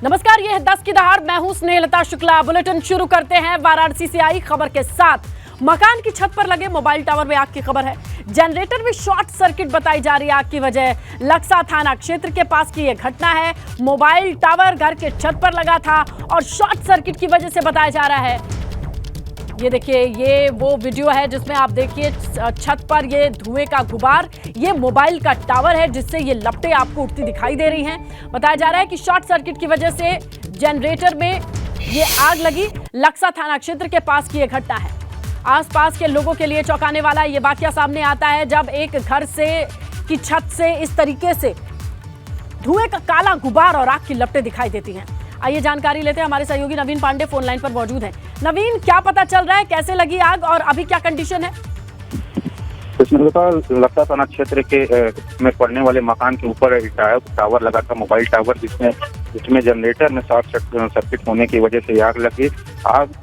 नमस्कार, ये है 10 की दहाड़। मैं हूं स्नेहलता शुक्ला। बुलेटिन शुरू करते हैं वाराणसी से आई खबर के साथ। मकान की छत पर लगे मोबाइल टावर में आग की खबर है। जनरेटर में शॉर्ट सर्किट बताई जा रही है आग की वजह। लक्सा थाना क्षेत्र के पास की यह घटना है। मोबाइल टावर घर के छत पर लगा था और शॉर्ट सर्किट की वजह से बताया जा रहा है। ये देखिए, ये वो वीडियो है जिसमें आप देखिए छत पर ये धुएं का गुबार, ये मोबाइल का टावर है जिससे ये लपटें आपको उठती दिखाई दे रही हैं। बताया जा रहा है कि शॉर्ट सर्किट की वजह से जनरेटर में ये आग लगी। लक्सा थाना क्षेत्र के पास की ये घटना है। आसपास के लोगों के लिए चौंकाने वाला ये वाकया सामने आता है जब एक घर से की छत से इस तरीके से धुएं का काला गुबार और आग की लपटें दिखाई देती हैं। आइए जानकारी लेते हैं, हमारे सहयोगी नवीन पांडे फोन लाइन पर मौजूद हैं। नवीन, क्या पता चल रहा है, कैसे लगी आग और अभी क्या कंडीशन है? लक्सा थाना क्षेत्र के में पड़ने वाले मकान के ऊपर टावर लगा था, मोबाइल टावर, जिसमें जनरेटर में शॉर्ट सर्किट होने की वजह से आग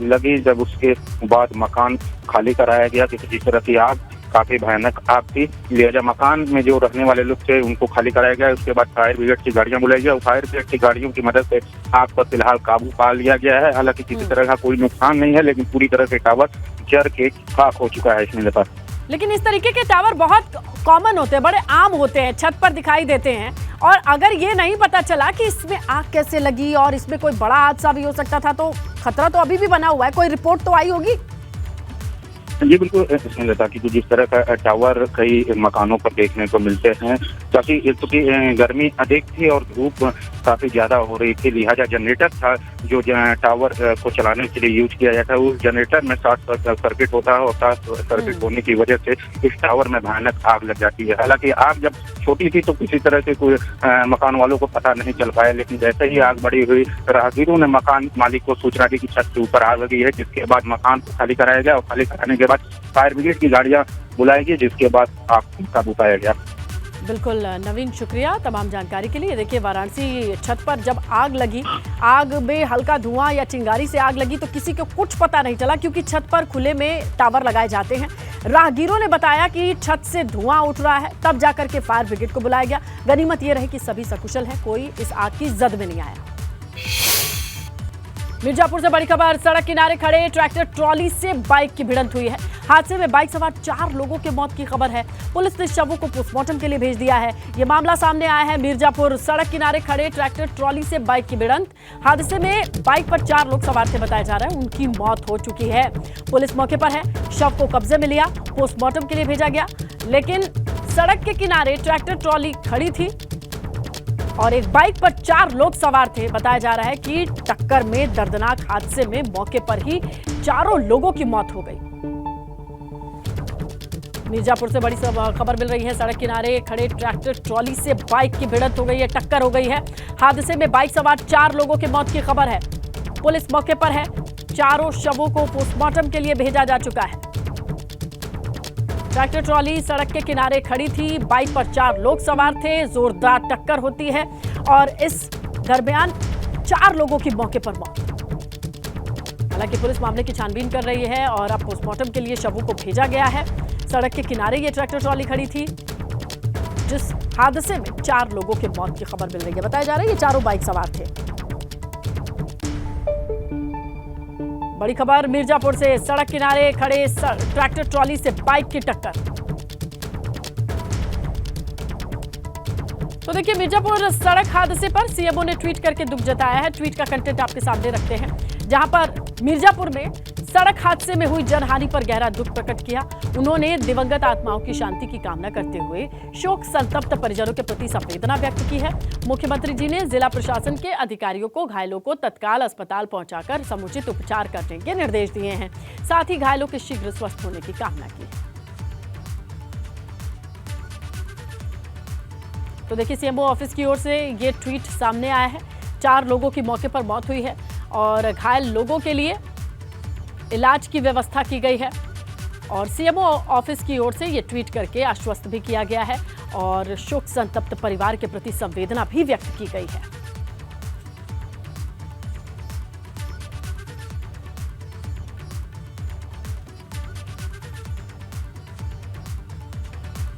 लगी। जब उसके बाद मकान खाली कराया गया किसी तरह की आग, काफी भयानक आग थी। लिहाजा मकान में जो रहने वाले लोग थे उनको खाली कराया गया। उसके बाद फायर ब्रिगेड की गाड़ियां बुलाई गई और फायर ब्रिगेड की गाड़ियों की मदद से आग पर फिलहाल काबू पा लिया गया है। हालांकि किसी तरह का कोई नुकसान नहीं है, लेकिन पूरी तरह से टावर जर के खाक हो चुका है इसमें पास। लेकिन इस तरीके के टावर बहुत कॉमन होते हैं, बड़े आम होते हैं, छत पर दिखाई देते हैं। और अगर ये नहीं पता चला कि इसमें आग कैसे लगी और इसमें कोई बड़ा हादसा भी हो सकता था, तो खतरा तो अभी भी बना हुआ है। कोई रिपोर्ट तो आई होगी? जी बिल्कुल, ताकि जिस तरह का टावर कई मकानों पर देखने को मिलते हैं, क्योंकि गर्मी अधिक थी और धूप काफी ज्यादा हो रही थी, लिहाजा जनरेटर था जो टावर को चलाने के लिए यूज किया जाता है, उस जनरेटर में शॉर्ट सर्किट होता है और शॉर्ट सर्किट होने की वजह से इस टावर में भयानक आग लग जाती है। हालांकि आग जब छोटी थी तो किसी तरह से कोई मकान वालों को पता नहीं चल पाया, लेकिन जैसे ही आग बढ़ी हुई, राहगीरों ने मकान मालिक को सूचना दी कि छत के ऊपर आग लगी है, जिसके बाद मकान को खाली कराया गया और खाली कराने के बाद फायर ब्रिगेड की गाड़ियां बुलाई गई, जिसके बाद आग पर काबू पाया गया। बिल्कुल नवीन, शुक्रिया तमाम जानकारी के लिए। देखिए, वाराणसी छत पर जब आग लगी, आग में हल्का धुआं या चिंगारी से आग लगी तो किसी को कुछ पता नहीं चला, क्योंकि छत पर खुले में टावर लगाए जाते हैं। राहगीरों ने बताया कि छत से धुआं उठ रहा है, तब जाकर के फायर ब्रिगेड को बुलाया गया। गनीमत यह रही कि सभी सकुशल हैं, कोई इस आग की जद में नहीं आया। मिर्जापुर से बड़ी खबर। सड़क किनारे खड़े ट्रैक्टर ट्रॉली से बाइक की भिड़ंत हुई है। हादसे में बाइक सवार 4 लोगों के मौत की खबर है। पुलिस ने शवों को पोस्टमार्टम के लिए भेज दिया है। यह मामला सामने आया है मिर्जापुर। सड़क किनारे खड़े ट्रैक्टर ट्रॉली से बाइक की भिड़ंत। हादसे में बाइक पर 4 लोग सवार थे, बताया जा रहा है उनकी मौत हो चुकी है। पुलिस मौके पर है, शव को कब्जे में लिया, पोस्टमार्टम के लिए भेजा गया। लेकिन सड़क के किनारे ट्रैक्टर ट्रॉली खड़ी थी और एक बाइक पर 4 लोग सवार थे। बताया जा रहा है कि टक्कर में दर्दनाक हादसे में मौके पर ही 4 लोगों की मौत हो गई। मिर्जापुर से बड़ी खबर मिल रही है। सड़क किनारे खड़े ट्रैक्टर ट्रॉली से बाइक की भिड़ंत हो गई है, टक्कर हो गई है। हादसे में बाइक सवार 4 लोगों की मौत की खबर है। पुलिस मौके पर है, चारों शवों को पोस्टमार्टम के लिए भेजा जा चुका है। ट्रैक्टर ट्रॉली सड़क के किनारे खड़ी थी, बाइक पर 4 लोग सवार थे, जोरदार टक्कर होती है और इस दरमियान 4 लोगों की मौके पर मौत। हालांकि पुलिस मामले की छानबीन कर रही है और अब पोस्टमार्टम के लिए शवों को भेजा गया है। सड़क के किनारे ये ट्रैक्टर ट्रॉली खड़ी थी, जिस हादसे में 4 लोगों की मौत की खबर मिल रही है। बताया जा रहा है ये चारों बाइक सवार थे। बड़ी खबर मिर्जापुर से। सड़क किनारे खड़े ट्रैक्टर ट्रॉली से बाइक की टक्कर। तो देखिए, मिर्जापुर सड़क हादसे पर सीएमओ ने ट्वीट करके दुख जताया है। ट्वीट का कंटेंट आपके सामने रखते हैं, जहां पर मिर्जापुर में सड़क हादसे में हुई जनहानि पर गहरा दुख प्रकट किया। उन्होंने दिवंगत आत्माओं की शांति की कामना करते हुए शोक संतप्त परिजनों के प्रति संवेदना व्यक्त की है। मुख्यमंत्री जी ने जिला प्रशासन के अधिकारियों को घायलों को तत्काल अस्पताल पहुंचाकर समुचित उपचार करने के निर्देश दिए हैं। साथ ही घायलों के शीघ्र स्वस्थ होने की कामना की है। तो देखिए, सीएमओ ऑफिस की ओर से ये ट्वीट सामने आया है। 4 लोगों की मौके पर मौत हुई है और घायल लोगों के लिए इलाज की व्यवस्था की गई है। और सीएमओ ऑफिस की ओर से ये ट्वीट करके आश्वस्त भी किया गया है और शोक संतप्त परिवार के प्रति संवेदना भी व्यक्त की गई है।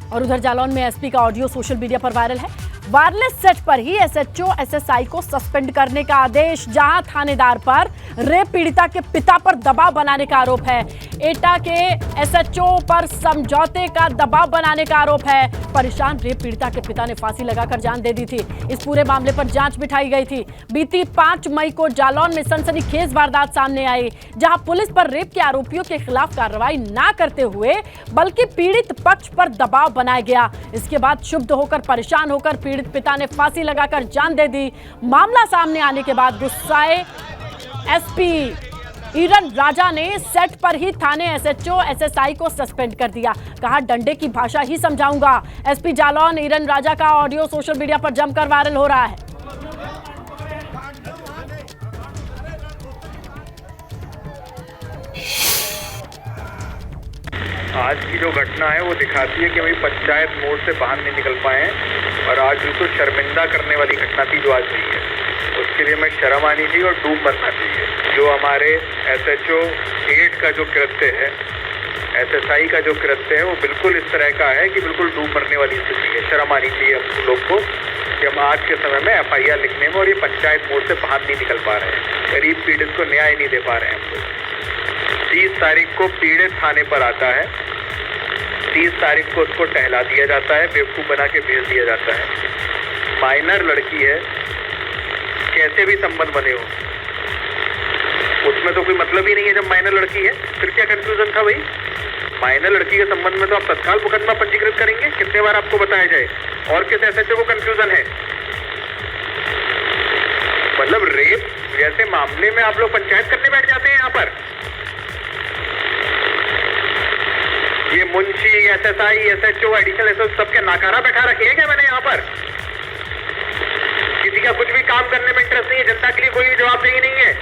और उधर जालौन में एसपी का ऑडियो सोशल मीडिया पर वायरल है। वायरलेस सेट पर ही एसएचओ एसएसआई को सस्पेंड करने का आदेश। जहां थानेदार पर रेप पीड़िता के पिता पर दबाव बनाने का आरोप है। एटा के एसएचओ पर समझौते का दबाव बनाने का आरोप है। परेशान रेप पीड़िता के पिता ने फांसी लगाकर जान दे दी थी। इस पूरे मामले पर जांच बिठाई गई थी। बीती 5 मई को जालौन में सनसनीखेज वारदात सामने आई, जहां पुलिस पर रेप के आरोपियों के खिलाफ कार्रवाई न करते हुए बल्कि पीड़ित पक्ष पर दबाव बनाया गया। इसके बाद क्षुब्ध होकर, परेशान होकर पीड़ित पिता ने फांसी लगाकर जान दे दी। मामला सामने आने के बाद गुस्साए एसपी ईरन राजा ने सेट पर ही थाने एसएचओ एसएसआई को सस्पेंड कर दिया। कहा, डंडे की भाषा ही समझाऊंगा। एसपी जालौन ईरन राजा का ऑडियो सोशल मीडिया पर जमकर वायरल हो रहा है। आज की जो घटना है वो दिखाती है कि भाई पंचायत मोड़ से बाहर नहीं निकल पाए हैं और आज बिल्कुल शर्मिंदा करने वाली घटना थी जो आज हुई है। उसके लिए मैं शर्म आनी चाहिए और डूब मरना चाहिए। जो हमारे एसएचओ 8 का जो कृत्य है, एसएसआई का जो कृत्य है, वो बिल्कुल इस तरह का है कि बिल्कुल डूब मरने वाली स्थिति है। शर्म आनी चाहिए हम लोग को कि हम आज के समय में एफआईआर लिखने में और ये पंचायत मोड़ से बाहर नहीं निकल पा रहे हैं। गरीब पीड़ित को न्याय नहीं दे पा रहे हैं हम लोग। 30 तारीख को पीड़ित थाने पर आता है, 30 तारीख को उसको टहला दिया जाता है, बेवकूफ़ बना के भेज दिया जाता है। माइनर लड़की है, कैसे भी संबंध बने हो, उसमें तो कोई मतलब ही नहीं है जब माइनर लड़की है। फिर क्या कंफ्यूजन था भाई? माइनर लड़की के संबंध में तो आप तत्काल मुकदमा पंजीकृत करेंगे। कितने बार आपको बताया जाए? और किस एसएचओ को कंफ्यूजन है? मतलब रेप जैसे मामले में आप लोग पंचायत करने बैठ जाते हैं यहाँ पर। ये Munshi, SSI, SHO, additional SHO सबके नाकारा बैठा रखे हैं क्या मैंने यहाँ पर? किसी का कुछ भी काम करने में इंटरेस्ट नहीं है, जनता के लिए कोई जवाबदेही नहीं है।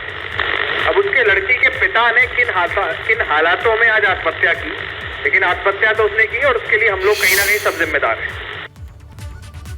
अब उसके लड़की के पिता ने किन हालातों में आज आत्महत्या की, लेकिन आत्महत्या तो उसने की और उसके लिए हम लोग कहीं ना कहीं सब जिम्मेदार हैं।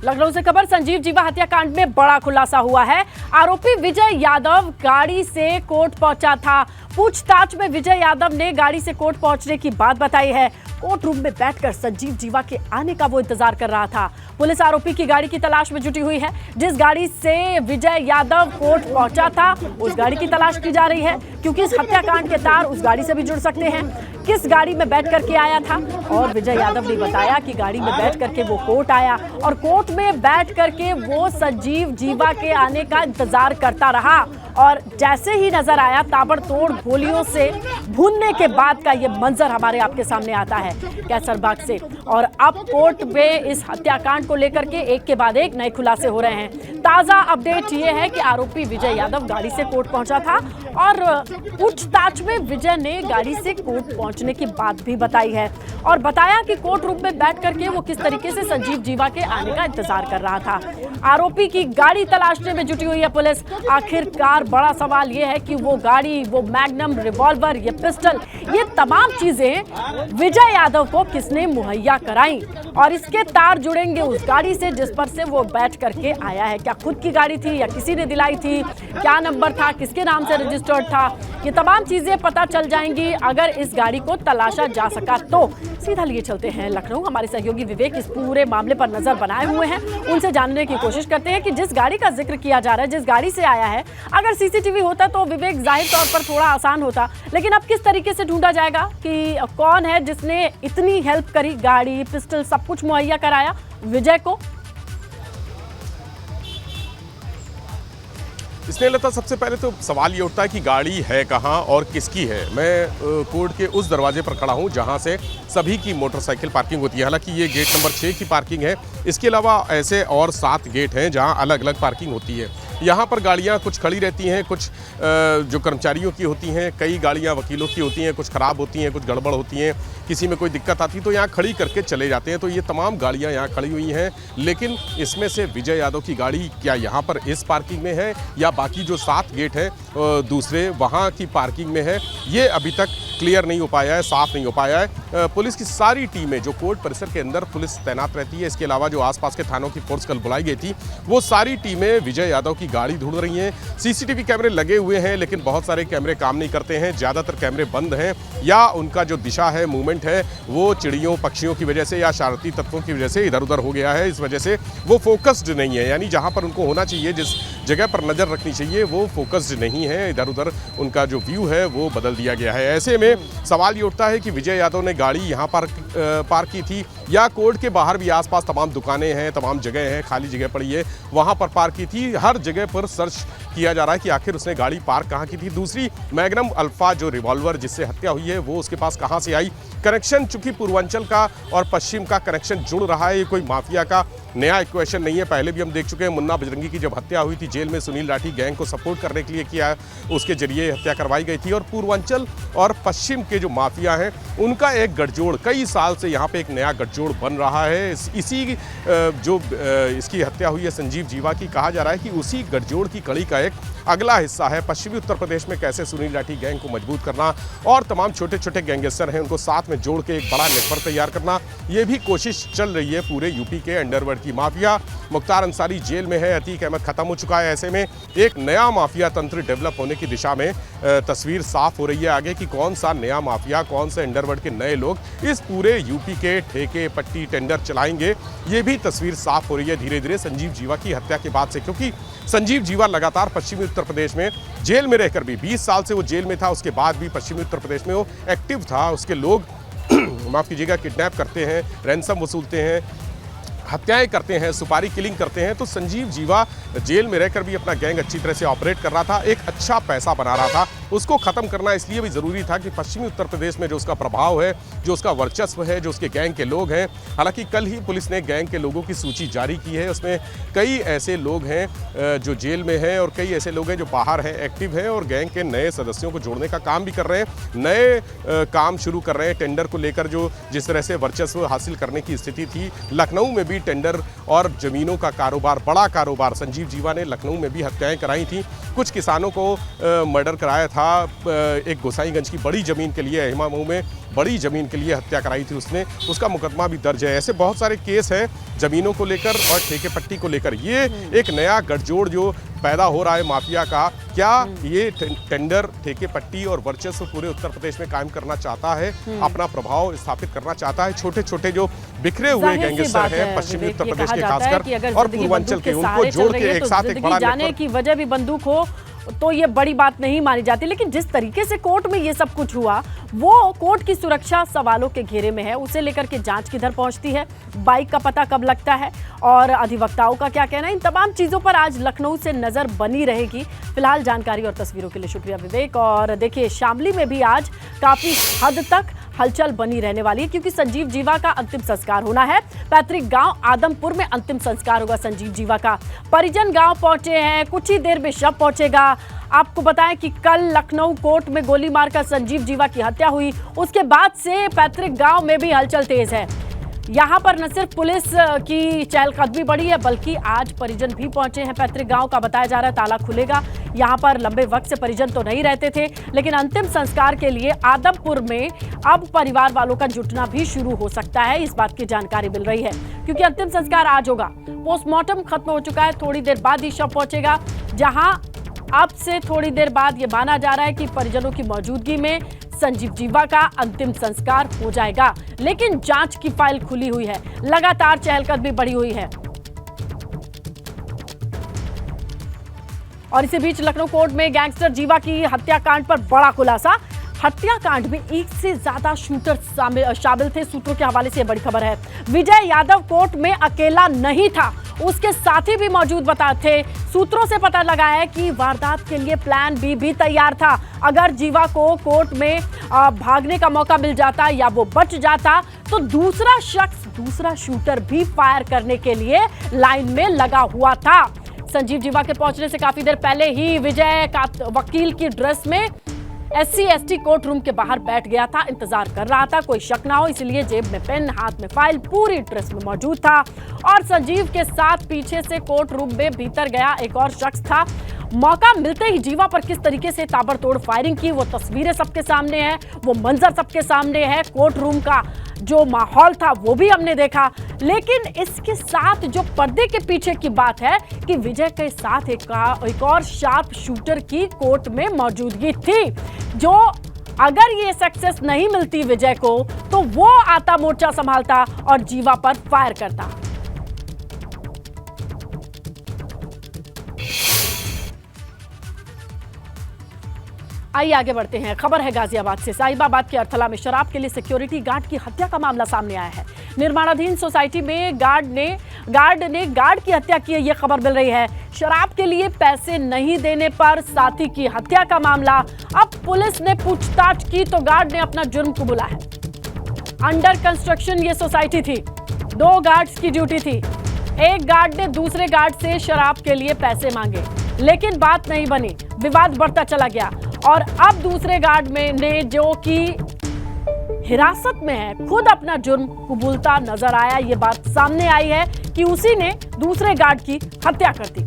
लखनऊ से खबर, संजीव जीवा हत्याकांड में बड़ा खुलासा हुआ है। आरोपी विजय यादव गाड़ी से कोर्ट पहुंचा था। पूछताछ में विजय यादव ने गाड़ी से कोर्ट पहुंचने की बात बताई है। कोर्ट रूम में बैठकर संजीव जीवा के आने का वो इंतजार कर रहा था। पुलिस आरोपी की गाड़ी की तलाश में जुटी हुई है। जिस गाड़ी से विजय यादव कोर्ट पहुंचा था उस गाड़ी की तलाश की जा रही है, क्योंकि इस हत्याकांड के तार उस गाड़ी से भी जुड़ सकते हैं। किस गाड़ी में बैठ करके आया था, और विजय यादव ने बताया कि गाड़ी में बैठ करके वो कोर्ट आया और कोर्ट में बैठ करके वो संजीव जीवा के आने का इंतजार करता रहा और जैसे ही नजर आया ताबड़तोड़ गोलियों से भूनने के बाद का ये मंजर हमारे आपके सामने आता है कैसरबाग से। और अब कोर्ट में इस हत्याकांड को लेकर के एक के बाद एक नए खुलासे हो रहे हैं। ताजा अपडेट ये है कि आरोपी विजय यादव गाड़ी से कोर्ट पहुंचा था और पूछताछ में विजय ने गाड़ी से कोर्ट पहुंचने की बात भी बताई है और बताया कि कोर्ट रूम में बैठ करके वो किस तरीके से संजीव जीवा के आने का इंतजार कर रहा था। आरोपी की गाड़ी तलाशने में जुटी हुई है पुलिस। आखिरकार बड़ा सवाल ये है कि वो गाड़ी, वो मैग्नम, रिवॉल्वर, ये पिस्टल, ये तमाम चीजें विजय यादव को किसने मुहैया कराई और इसके तार जुड़ेंगे उस गाड़ी से जिस पर से वो बैठ करके आया है। क्या खुद की गाड़ी थी या किसी ने दिलाई थी? क्या नंबर था? किसके नाम से रजिस्टर्ड था? ये तमाम चीजें पता चल जाएंगी अगर इस गाड़ी को तलाशा जा सका तो। सीधा लिए चलते हैं लखनऊ। हमारे सहयोगी विवेक इस पूरे मामले पर नजर बनाए हुए हैं। उनसे जानने की कोशिश करते हैं कि जिस गाड़ी का जिक्र किया जा रहा है, जिस गाड़ी से आया है, अगर सीसीटीवी होता तो विवेक जाहिर तौर पर थोड़ा आसान होता, लेकिन अब किस तरीके से ढूंढा जाएगा कि कौन है जिसने इतनी हेल्प करी, गाड़ी, पिस्टल सब कुछ मुहैया कराया विजय को? स्नेहलता, सबसे पहले तो सवाल ये उठता है कि गाड़ी है कहाँ और किसकी है। मैं कोर्ट के उस दरवाजे पर खड़ा हूँ जहाँ से सभी की मोटरसाइकिल पार्किंग होती है। हालांकि ये गेट नंबर 6 की पार्किंग है। इसके अलावा ऐसे और 7 गेट हैं जहाँ अलग अलग पार्किंग होती है। यहाँ पर गाड़ियाँ कुछ खड़ी रहती हैं, कुछ जो कर्मचारियों की होती हैं, कई गाड़ियाँ वकीलों की होती हैं, कुछ ख़राब होती हैं, कुछ गड़बड़ होती हैं, किसी में कोई दिक्कत आती है तो यहाँ खड़ी करके चले जाते हैं। तो ये तमाम गाड़ियाँ यहाँ खड़ी हुई हैं, लेकिन इसमें से विजय यादव की गाड़ी क्या यहाँ पर इस पार्किंग में है या बाकी जो 7 गेट है दूसरे वहाँ की पार्किंग में है, ये अभी तक क्लियर नहीं हो पाया है, साफ नहीं हो पाया है। पुलिस की सारी टीमें जो कोर्ट परिसर के अंदर पुलिस तैनात रहती है, इसके अलावा जो आसपास के थानों की फोर्स कल बुलाई गई थी, वो सारी टीमें विजय यादव की गाड़ी ढूंढ रही हैं। सीसीटीवी कैमरे लगे हुए हैं, लेकिन बहुत सारे कैमरे काम नहीं करते हैं, ज़्यादातर कैमरे बंद हैं, या उनका जो दिशा है, मूवमेंट है, वो चिड़ियों पक्षियों की वजह से या शरारती तत्वों की वजह से इधर उधर हो गया है। इस वजह से वो फोकस्ड नहीं है, यानी जहाँ पर उनको होना चाहिए, जिस जगह पर नज़र रखनी चाहिए, वो फोकस्ड नहीं है। इधर उधर उनका जो व्यू है वो बदल दिया गया है। ऐसे में सवाल ये उठता है कि विजय यादव ने गाड़ी यहाँ पर पार्क की थी या कोर्ट के बाहर भी आसपास तमाम दुकानें हैं, तमाम जगह हैं, खाली जगह पड़ी है, वहाँ पर पार्क की थी। हर जगह पर सर्च किया जा रहा है कि आखिर उसने गाड़ी पार्क कहाँ की थी। दूसरी, मैग्नम अल्फा जो रिवॉल्वर जिससे हत्या हुई है, वो उसके पास कहाँ से आई। कनेक्शन चूंकि पूर्वांचल का और पश्चिम का कनेक्शन जुड़ रहा है, ये कोई माफिया का नया इक्वेशन नहीं है। पहले भी हम देख चुके हैं, मुन्ना बजरंगी की जब हत्या हुई थी जेल में, सुनील लाठी गैंग को सपोर्ट करने के लिए किया, उसके जरिए हत्या करवाई गई थी। और पूर्वांचल और पश्चिम के जो माफिया हैं, उनका एक गठजोड़ कई साल से यहाँ पे एक नया गठजोड़ बन रहा है। इसी जो इसकी हत्या हुई है संजीव जीवा की, कहा जा रहा है कि उसी गठजोड़ की कड़ी का एक अगला हिस्सा है पश्चिमी उत्तर प्रदेश में कैसे सुनील लाठी गैंग को मजबूत करना और तमाम छोटे छोटे गैंगस्टर हैं उनको साथ में जोड़ के एक बड़ा नेटवर्क तैयार करना। ये भी कोशिश चल रही है पूरे यूपी के अंडरवर्ल्ड की। माफिया मुख्तार अंसारी जेल में है, अतीक अहमद खत्म हो चुका है। ऐसे में एक नया माफिया तंत्र डेवलप होने की दिशा में तस्वीर साफ हो रही है आगे कि कौन सा नया माफिया, कौन से अंडरवर्ल्ड के नए लोग इस पूरे यूपी के ठेके पट्टी टेंडर चलाएंगे। ये भी तस्वीर साफ हो रही है धीरे धीरे संजीव जीवा की हत्या के बाद से, क्योंकि संजीव जीवा लगातार पश्चिमी उत्तर प्रदेश में जेल में रहकर भी 20 साल से वो जेल में था, उसके बाद भी पश्चिमी उत्तर प्रदेश में वो एक्टिव था। उसके लोग माफ़ कीजिएगा किडनैप करते हैं, रैंसम वसूलते हैं, हत्याएं करते हैं, सुपारी किलिंग करते हैं। तो संजीव जीवा जेल में रहकर भी अपना गैंग अच्छी तरह से ऑपरेट कर रहा था, एक अच्छा पैसा बना रहा था। उसको ख़त्म करना इसलिए भी ज़रूरी था कि पश्चिमी उत्तर प्रदेश में जो उसका प्रभाव है, जो उसका वर्चस्व है, जो उसके गैंग के लोग हैं। हालांकि कल ही पुलिस ने गैंग के लोगों की सूची जारी की है, उसमें कई ऐसे लोग हैं जो जेल में हैं और कई ऐसे लोग हैं जो बाहर हैं, एक्टिव हैं और गैंग के नए सदस्यों को जोड़ने का काम भी कर रहे हैं, नए काम शुरू कर रहे हैं। टेंडर को लेकर जो जिस तरह से वर्चस्व हासिल करने की स्थिति थी, लखनऊ में भी टेंडर और ज़मीनों का कारोबार, बड़ा कारोबार, संजीव जीवा ने लखनऊ में भी हत्याएं कराई थी, कुछ किसानों को मर्डर कराया था, एक गोसाईगंज की बड़ी ज़मीन के लिए, हिमा मऊ में बड़ी ज़मीन के लिए हत्या कराई थी उसने, उसका मुकदमा भी दर्ज है। ऐसे बहुत सारे केस हैं ज़मीनों को लेकर और ठेके पट्टी को लेकर। ये एक नया गठजोड़ जो पैदा हो रहा है माफिया का, क्या ये टेंडर, ठेके पट्टी और वर्चस्व पूरे उत्तर प्रदेश में कायम करना चाहता है, अपना प्रभाव स्थापित करना चाहता है। छोटे छोटे जो बिखरे हुए गैंगस्टर हैं पश्चिमी उत्तर प्रदेश के खासकर और पूर्वांचल के, उनको जोड़ के एक साथ एक बड़ा जाने की वजह भी बंदूक हो तो ये बड़ी बात नहीं मानी जाती। लेकिन जिस तरीके से कोर्ट में ये सब कुछ हुआ, वो कोर्ट की सुरक्षा सवालों के घेरे में है। उसे लेकर के जांच किधर पहुंचती है, बाइक का पता कब लगता है और अधिवक्ताओं का क्या कहना है, इन तमाम चीज़ों पर आज लखनऊ से नज़र बनी रहेगी। फिलहाल जानकारी और तस्वीरों के लिए शुक्रिया विवेक। और देखिए, शामली में भी आज काफ़ी हद तक हलचल बनी रहने वाली है, क्योंकि संजीव जीवा का अंतिम संस्कार होना है। पैतृक गांव आदमपुर में अंतिम संस्कार होगा संजीव जीवा का। परिजन गांव पहुंचे हैं, कुछ ही देर में शव पहुंचेगा। आपको बताएं कि कल लखनऊ कोर्ट में गोली मारकर संजीव जीवा की हत्या हुई, उसके बाद से पैतृक गांव में भी हलचल तेज है। यहाँ पर न सिर्फ पुलिस की चहलकदमी बढ़ी है, बल्कि आज परिजन भी पहुंचे हैं पैतृक गांव का। बताया जा रहा है ताला खुलेगा। यहाँ पर लंबे वक्त से परिजन तो नहीं रहते थे, लेकिन अंतिम संस्कार के लिए आदमपुर में अब परिवार वालों का जुटना भी शुरू हो सकता है, इस बात की जानकारी मिल रही है। क्योंकि अंतिम संस्कार आज होगा, पोस्टमार्टम खत्म हो चुका है, थोड़ी देर बाद ही शव पहुंचेगा, जहां अब से थोड़ी देर बाद ये माना जा रहा है कि परिजनों की मौजूदगी में संजीव जीवा का अंतिम संस्कार हो जाएगा। लेकिन जांच की फाइल खुली हुई है, लगातार चहलकदमी बढ़ी हुई है। और इसी बीच लखनऊ कोर्ट में गैंगस्टर जीवा की हत्याकांड पर बड़ा खुलासा। हत्याकांड में एक से ज्यादा शूटर शामिल थे, सूत्रों के हवाले से बड़ी खबर है। विजय यादव कोर्ट में अकेला नहीं था, उसके साथी भी मौजूद थे। सूत्रों से पता लगा है कि वारदात के लिए प्लान बी भी तैयार था। अगर जीवा को कोर्ट में भागने का मौका मिल जाता या वो बच जाता, तो दूसरा शख्स, दूसरा शूटर भी फायर करने के लिए लाइन में लगा हुआ था। संजीव जीवा के पहुंचने से काफी देर पहले ही विजय का वकील की ड्रेस में SC/ST कोर्ट रूम के बाहर बैठ गया था, इंतजार कर रहा था कोई शक ना हो, इसलिए जेब में पेन, हाथ में फाइल, पूरी ड्रेस में मौजूद था। और संजीव के साथ पीछे से कोर्ट रूम में भीतर गया एक और शख्स था। मौका मिलते ही जीवा पर किस तरीके से ताबड़तोड़ फायरिंग की वो तस्वीरें सबके सामने है, वो मंजर सबके सामने है। कोर्ट रूम का जो माहौल था वो भी हमने देखा, लेकिन इसके साथ जो पर्दे के पीछे की बात है कि विजय के साथ एक और शार्प शूटर की कोर्ट में मौजूदगी थी, जो अगर ये सक्सेस नहीं मिलती विजय को तो वो आता मोर्चा संभालता और जीवा पर फायर करता। आइए आगे बढ़ते हैं। खबर है गाजियाबाद से। साहिबाबाद के अर्थला में शराब के लिए सिक्योरिटी गार्ड की हत्या का मामला सामने आया है। निर्माणाधीन सोसाइटी में गार्ड ने गार्ड की हत्या की है, ये खबर मिल रही है। शराब के लिए पैसे नहीं देने पर साथी की हत्या का मामला। अब पुलिस ने पूछताछ की तो गार्ड ने अपना जुर्म कबूला है। अंडर कंस्ट्रक्शन ये सोसाइटी थी, 2 गार्ड्स की ड्यूटी थी। एक गार्ड ने दूसरे गार्ड से शराब के लिए पैसे मांगे, लेकिन बात नहीं बनी, विवाद बढ़ता चला गया और अब दूसरे गार्ड ने जो कि हिरासत में है खुद अपना जुर्म कबूलता नजर आया। ये बात सामने आई है कि उसी ने दूसरे गार्ड की हत्या कर दी।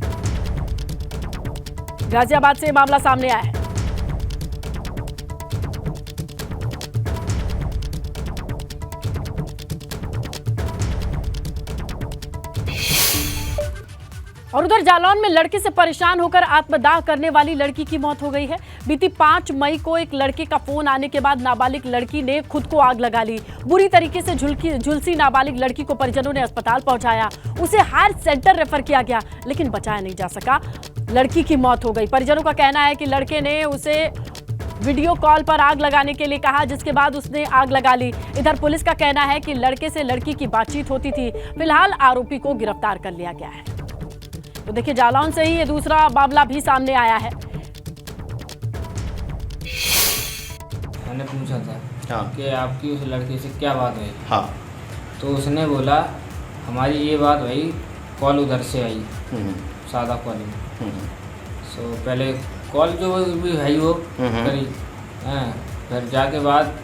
गाजियाबाद से मामला सामने आया है। और उधर जालौन में लड़के से परेशान होकर आत्मदाह करने वाली लड़की की मौत हो गई है। बीती 5 मई को एक लड़के का फोन आने के बाद नाबालिग लड़की ने खुद को आग लगा ली। बुरी तरीके से झुलसी नाबालिग लड़की को परिजनों ने अस्पताल पहुंचाया, उसे हायर सेंटर रेफर किया गया, लेकिन बचाया नहीं जा सका। लड़की की मौत हो गई। परिजनों का कहना है कि लड़के ने उसे वीडियो कॉल पर आग लगाने के लिए कहा, जिसके बाद उसने आग लगा ली। इधर पुलिस का कहना है कि लड़के से लड़की की बातचीत होती थी। फिलहाल आरोपी को गिरफ्तार कर लिया गया है। तो देखिए, जालौन से ही ये दूसरा मामला भी सामने आया है। मैंने पूछा था हाँ। कि आपकी उस लड़के से क्या बात हुई। हाँ। तो उसने बोला हमारी ये बात हुई, कॉल उधर से आई, सादा कॉल। सो पहले कॉल जो भी है वो करी, फिर जाके बाद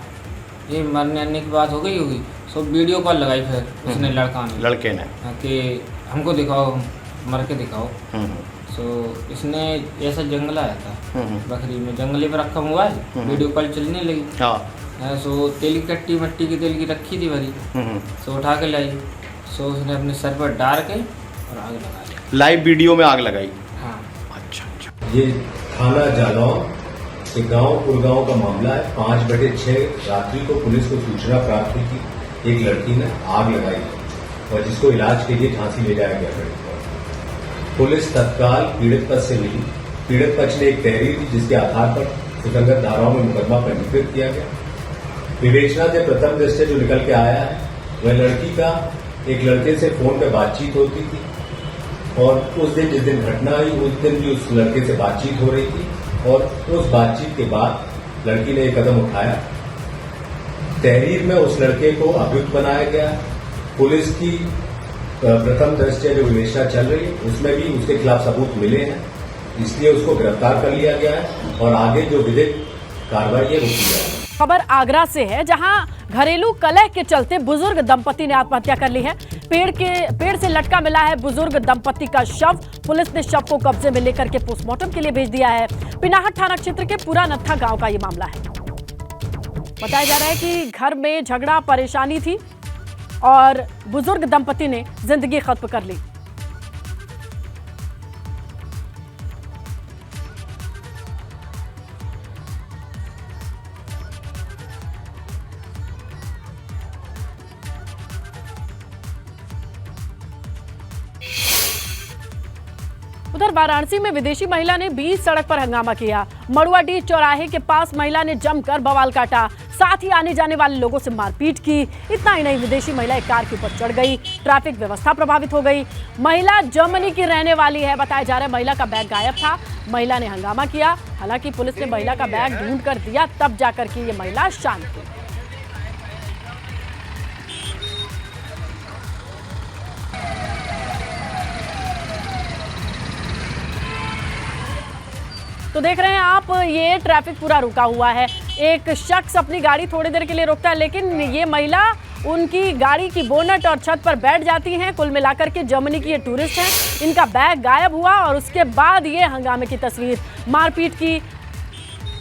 ये मरने की बात हो गई होगी, सो वीडियो कॉल लगाई फिर उसने लड़के ने कि हमको दिखाओ, मर के दिखाओ। सो इसने ऐसा जंगल आया था बकरी में, जंगले पर रखा मोबाइल, वीडियो कॉल चलने लगी। सो तेल की कट्टी मट्टी की तेल की रखी थी भरी, सो उठा के लाई। सो उसने अपने सर पर डाल के और आग लगा दी। लाइव वीडियो में आग लगाई। हाँ। अच्छा। ये थाना जालौन के गांव कुलगांव का मामला है। 5/6 रात्रि को पुलिस को सूचना प्राप्त हुई कि एक लड़की ने आग लगाई और जिसको इलाज के लिए झांसी ले जाया गया। पुलिस तत्काल पीड़ित पक्ष से मिली। पीड़ित पक्ष ने एक तहरीर दी, जिसके आधार पर सुसंगत धाराओं में मुकदमा पंजीकृत किया गया। विवेचना से प्रथम दृष्टया जो निकल के आया है वह लड़की का एक लड़के से फोन पर बातचीत होती थी और उस दिन जिस दिन घटना हुई उस दिन भी उस लड़के से बातचीत हो रही थी और उस बातचीत के बाद लड़की ने एक कदम उठाया। तहरीर में उस लड़के को अभियुक्त बनाया गया। पुलिस की प्रथम दृष्टया जो विवेचना चल रही है उसमें भी उसके खिलाफ सबूत मिले हैं, इसलिए उसको गिरफ्तार कर लिया गया है और आगे जो विधिक कार्रवाई है वो की जाएगी। खबर आगरा से है, जहां घरेलू कलह के चलते बुजुर्ग दंपति ने आत्महत्या कर ली है। पेड़ से लटका मिला है बुजुर्ग दंपति का शव। पुलिस ने शव को कब्जे में लेकर के पोस्टमार्टम के लिए भेज दिया है। पिनाहट थाना क्षेत्र के पूरा नत्था गांव का ये मामला है। बताया जा रहा है कि घर में झगड़ा परेशानी थी और बुजुर्ग दंपति ने जिंदगी खत्म कर ली। उधर वाराणसी में विदेशी महिला ने बीच सड़क पर हंगामा किया। मड़ुआडीह चौराहे के पास महिला ने जमकर बवाल काटा, साथ ही आने जाने वाले लोगों से मारपीट की। इतना ही नहीं, विदेशी महिला एक कार के ऊपर चढ़ गई, ट्रैफिक व्यवस्था प्रभावित हो गई। महिला जर्मनी की रहने वाली है। बताया जा रहा है महिला का बैग गायब था। महिला ने हंगामा किया। हालांकि पुलिस ने महिला का बैग ढूंढ कर दिया, तब जाकर के ये महिला शांत हुई। तो देख रहे हैं आप, ये ट्रैफिक पूरा रुका हुआ है। एक शख्स अपनी गाड़ी थोड़ी देर के लिए रोकता है, लेकिन ये महिला उनकी गाड़ी की बोनट और छत पर बैठ जाती हैं। कुल मिलाकर के जर्मनी की ये टूरिस्ट हैं, इनका बैग गायब हुआ और उसके बाद ये हंगामे की तस्वीर, मारपीट की,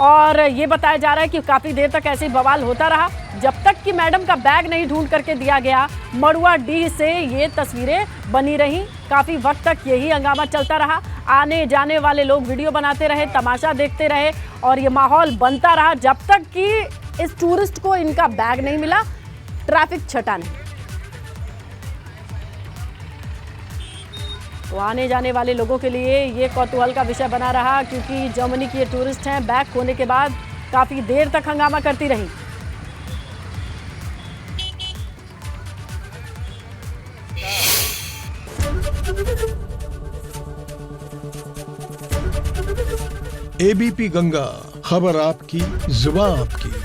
और ये बताया जा रहा है कि काफ़ी देर तक ऐसे ही बवाल होता रहा जब तक कि मैडम का बैग नहीं ढूंढ करके दिया गया। मड़ुआडीह से ये तस्वीरें बनी रहीं, काफ़ी वक्त तक यही हंगामा चलता रहा। आने जाने वाले लोग वीडियो बनाते रहे, तमाशा देखते रहे और ये माहौल बनता रहा जब तक कि इस टूरिस्ट को इनका बैग नहीं मिला, ट्रैफिक छटा नहीं। तो आने जाने वाले लोगों के लिए ये कौतूहल का विषय बना रहा, क्योंकि जर्मनी की ये टूरिस्ट हैं, बैग खोने के बाद काफ़ी देर तक हंगामा करती रहीं। एबीपी गंगा, खबर आपकी, जुबान आपकी।